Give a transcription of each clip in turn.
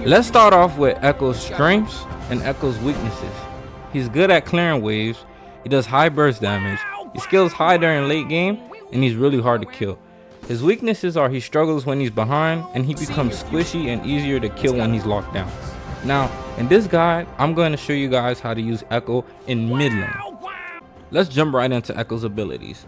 Let's start off with Ekko's strengths and Ekko's weaknesses. He's good at clearing waves, he does high burst damage, he scales high during late game, and he's really hard to kill. His weaknesses are he struggles when he's behind, and he becomes squishy and easier to kill when he's locked down. Now, in this guide, I'm going to show you guys how to use Ekko in mid lane. Let's jump right into Ekko's abilities.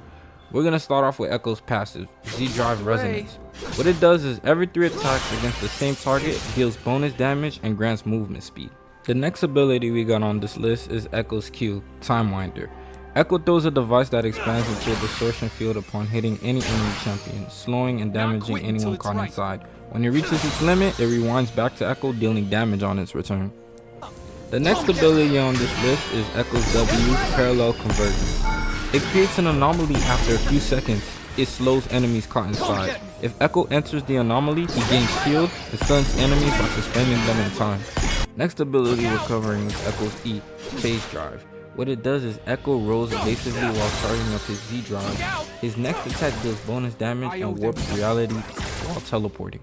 We're going to start off with Ekko's passive, Z-Drive Resonance. What it does is every 3 attacks against the same target deals bonus damage and grants movement speed. The next ability we got on this list is Ekko's Q, Time Winder. Ekko throws a device that expands into a distortion field upon hitting any enemy champion, slowing and damaging anyone caught inside. When it reaches its limit, it rewinds back to Ekko, dealing damage on its return. The next ability on this list is Ekko's W, Parallel Convergence. It creates an anomaly after a few seconds. It slows enemies caught inside. If Ekko enters the anomaly, he gains shield and stuns enemies by suspending them in time. Next ability we're covering is Ekko's E, Phase Drive. What it does is Ekko rolls evasively while charging up his Z drive. His next attack deals bonus damage and warps reality while teleporting.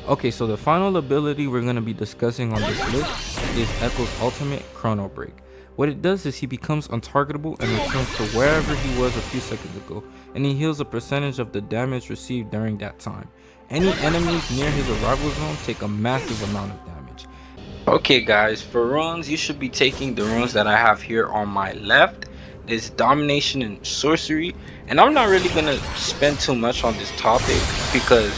Okay, so the final ability we're going to be discussing on this list is Ekko's ultimate, Chrono Break. What it does is he becomes untargetable and returns to wherever he was a few seconds ago, and he heals a percentage of the damage received during that time. Any enemies near his arrival zone take a massive amount of damage. Okay guys, for runes, you should be taking the runes that I have here on my left. It's Domination and Sorcery, and I'm not really gonna spend too much on this topic because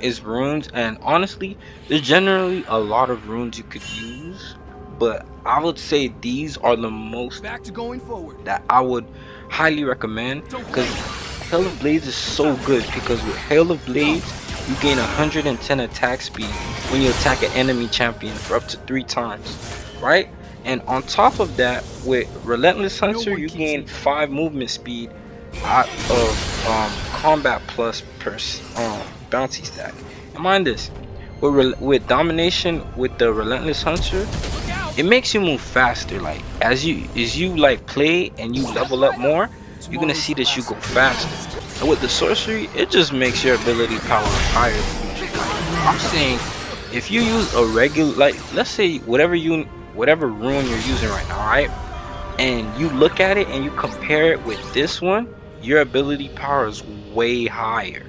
it's runes, and honestly there's generally a lot of runes you could use, but I would say these are the most that I would highly recommend, because Hail of Blades is so good, because with Hail of Blades you gain 110 attack speed when you attack an enemy champion for up to 3 times, right? And on top of that, with Relentless Hunter you gain 5 movement speed out of combat plus per bounty stack. And mind this, with Domination with the Relentless Hunter, it makes you move faster. Like as you like play and you level up more, you're gonna see that you go faster. And with the Sorcery, it just makes your ability power higher than usual. I'm saying if you use a regular, like let's say whatever rune you're using right now, right, and you look at it and you compare it with this one, your ability power is way higher.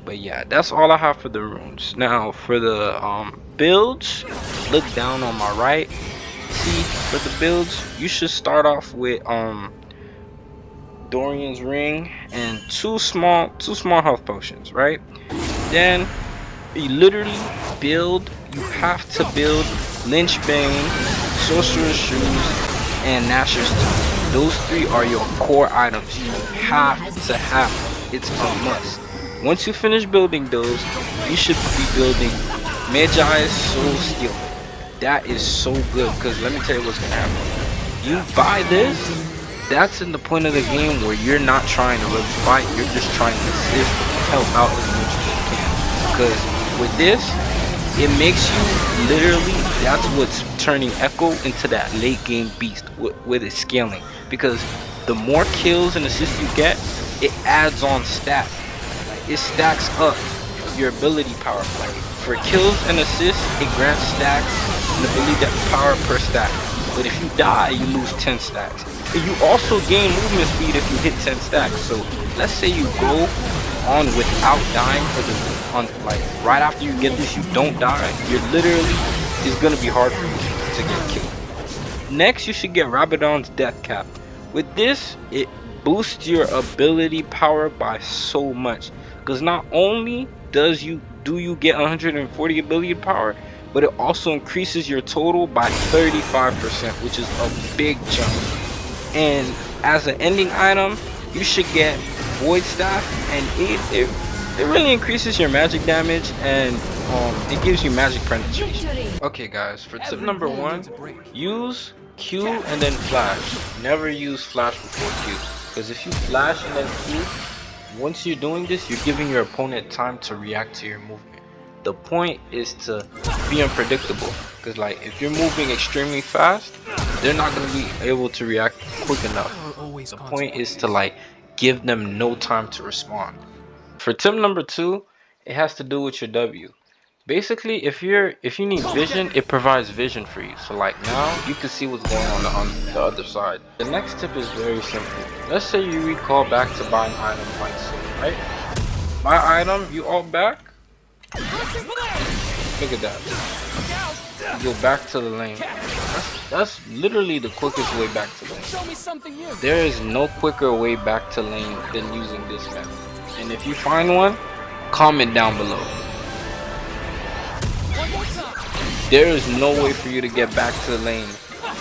But yeah, that's all I have for the runes. Now for the builds, look down on my right. See, for the builds, you should start off with Dorian's Ring and two small health potions, right? Then you literally build, you have to build Lynchbane, Sorcerer's Shoes, and Nashor's Tooth. Those 3 are your core items. You have to have them. It's a must. Once you finish building those, you should be building Magi's Soul Steel. That is so good, because let me tell you what's gonna happen. You buy this, that's in the point of the game where you're not trying to really fight, you're just trying to assist, help out as much as you can. Because with this, it makes you literally, that's what's turning Ekko into that late game beast with its scaling. Because the more kills and assists you get, it adds on stats. Like, it stacks up your ability power. Like for kills and assists, it grants stacks and ability power per stack. But if you die, you lose 10 stacks. And you also gain movement speed if you hit 10 stacks. So let's say you go on without dying like right after you get this, you don't die. You're literally, it's gonna be hard for you to get killed. Next, you should get Rabadon's Death Cap. With this, it boosts your ability power by so much. Because not only do you get 140 ability power, but it also increases your total by 35%, which is a big jump. And as an ending item, you should get Void Staff, and it really increases your magic damage, and it gives you magic penetration. Okay guys, for tip number 1, use Q and then flash. Never use flash before Q, because if you flash and then Q, once you're doing this, you're giving your opponent time to react to your movement. The point is to be unpredictable, because like if you're moving extremely fast, they're not going to be able to react quick enough. The point is to like give them no time to respond. For tip number 2, It has to do with your W. Basically, if you need vision, it provides vision for you. So like now, you can see what's going on the other side. The next tip is very simple. Let's say you recall back to buy an item like so, right? Buy item, you alt back. Look at that. You go back to the lane. That's literally the quickest way back to lane. There is no quicker way back to lane than using this method. And if you find one, comment down below. There is no way for you to get back to the lane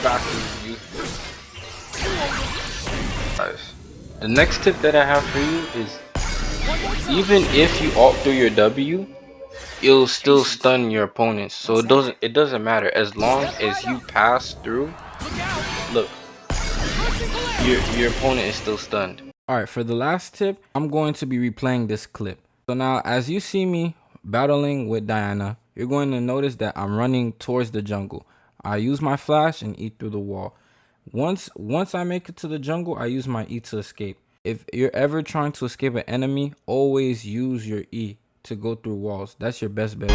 faster than you. Guys, the next tip that I have for you is, even if you alt through your W, it'll still stun your opponents. So it doesn't matter as long as you pass through. Look, your opponent is still stunned. Alright, for the last tip, I'm going to be replaying this clip. So now, as you see me battling with Diana, you're going to notice that I'm running towards the jungle. I use my flash and E through the wall. Once I make it to the jungle, I use my E to escape. If you're ever trying to escape an enemy, always use your E to go through walls. That's your best bet.